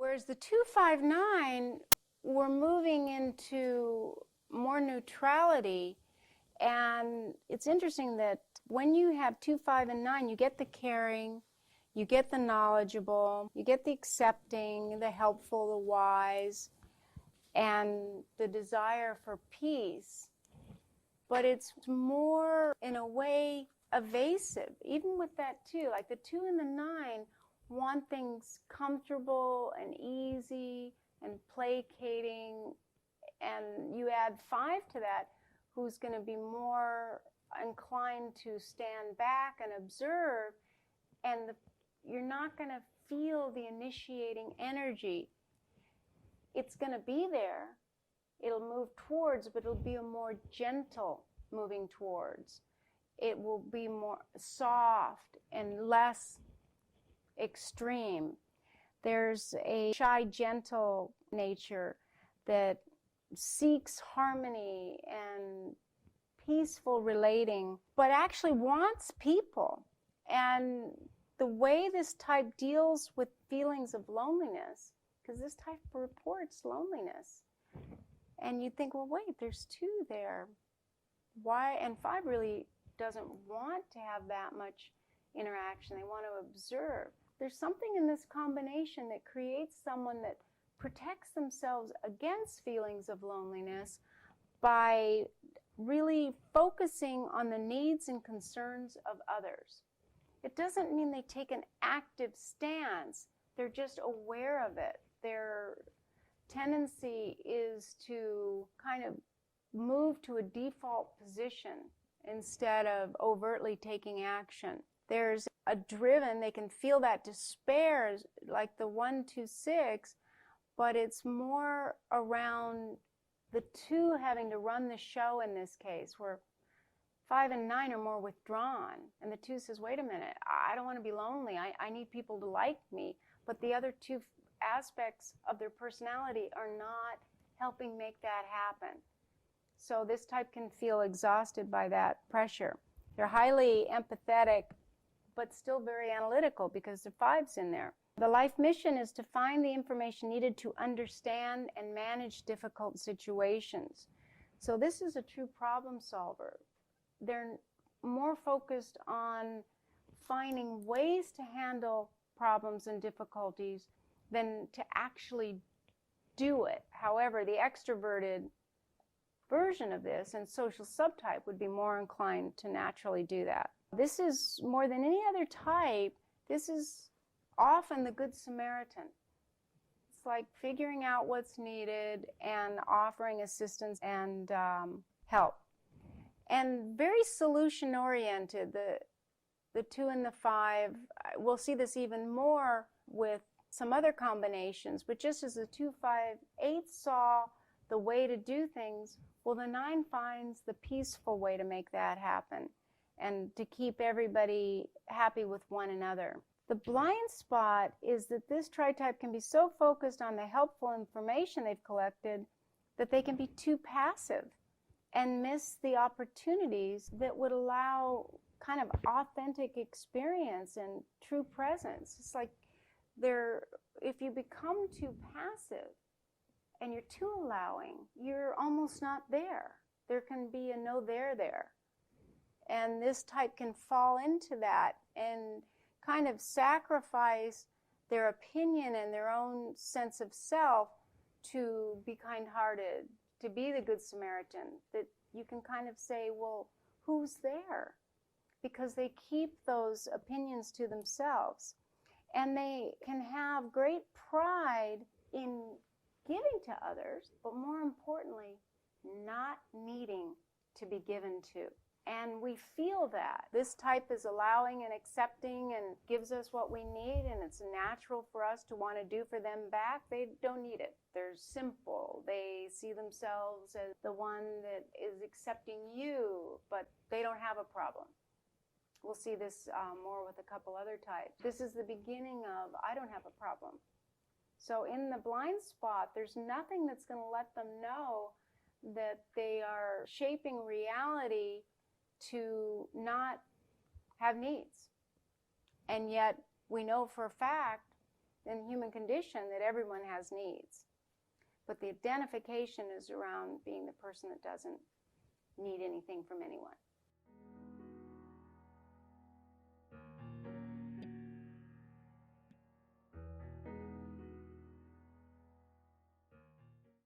Whereas the 259, we're moving into more neutrality. And it's interesting that when you have 2, 5, and 9, you get the caring, you get the knowledgeable, you get the accepting, the helpful, the wise, and the desire for peace. But it's more, in a way, evasive, even with that 2. Like the 2 and the 9 want things comfortable and easy and placating, and you add 5 to that, who's going to be more inclined to stand back and observe, and you're not going to feel the initiating energy. It's going to be there. It'll move towards, but it'll be a more gentle moving towards. It will be more soft and less extreme. There's a shy, gentle nature that seeks harmony and peaceful relating, but actually wants people. And the way this type deals with feelings of loneliness, because this type reports loneliness, and you think, well, wait, there's 2 there. Why? And 5 really doesn't want to have that much interaction. They want to observe. There's something in this combination that creates someone that protects themselves against feelings of loneliness by really focusing on the needs and concerns of others. It doesn't mean they take an active stance. They're just aware of it. Their tendency is to kind of move to a default position instead of overtly taking action. There's a driven, they can feel that despair, like the 1, 2, 6, but it's more around the 2 having to run the show in this case, where 5 and 9 are more withdrawn. And the 2 says, wait a minute, I don't want to be lonely. I need people to like me. But the other 2 aspects of their personality are not helping make that happen. So this type can feel exhausted by that pressure. They're highly empathetic, but still very analytical because the 5's in there. The life mission is to find the information needed to understand and manage difficult situations. So this is a true problem solver. They're more focused on finding ways to handle problems and difficulties than to actually do it. However, the extroverted version of this and social subtype would be more inclined to naturally do that. This is, more than any other type, this is often the Good Samaritan. It's like figuring out what's needed and offering assistance and help. And very solution-oriented, the 2 and the 5. We'll see this even more with some other combinations, but just as the 2, 5, 8 saw the way to do things, well, the 9 finds the peaceful way to make that happen and to keep everybody happy with one another. The blind spot is that this tritype can be so focused on the helpful information they've collected that they can be too passive and miss the opportunities that would allow kind of authentic experience and true presence. It's like if you become too passive and you're too allowing, you're almost not there. There can be a no there. And this type can fall into that and kind of sacrifice their opinion and their own sense of self to be kind-hearted, to be the Good Samaritan, that you can kind of say, well, who's there? Because they keep those opinions to themselves. And they can have great pride in giving to others, but more importantly, not needing to be given to. And we feel that. This type is allowing and accepting and gives us what we need, and it's natural for us to want to do for them back. They don't need it. They're simple. They see themselves as the one that is accepting you, but they don't have a problem. We'll see this more with a couple other types. This is the beginning of, I don't have a problem. So in the blind spot, there's nothing that's going to let them know that they are shaping reality to not have needs. And yet we know for a fact in human condition that everyone has needs. But the identification is around being the person that doesn't need anything from anyone.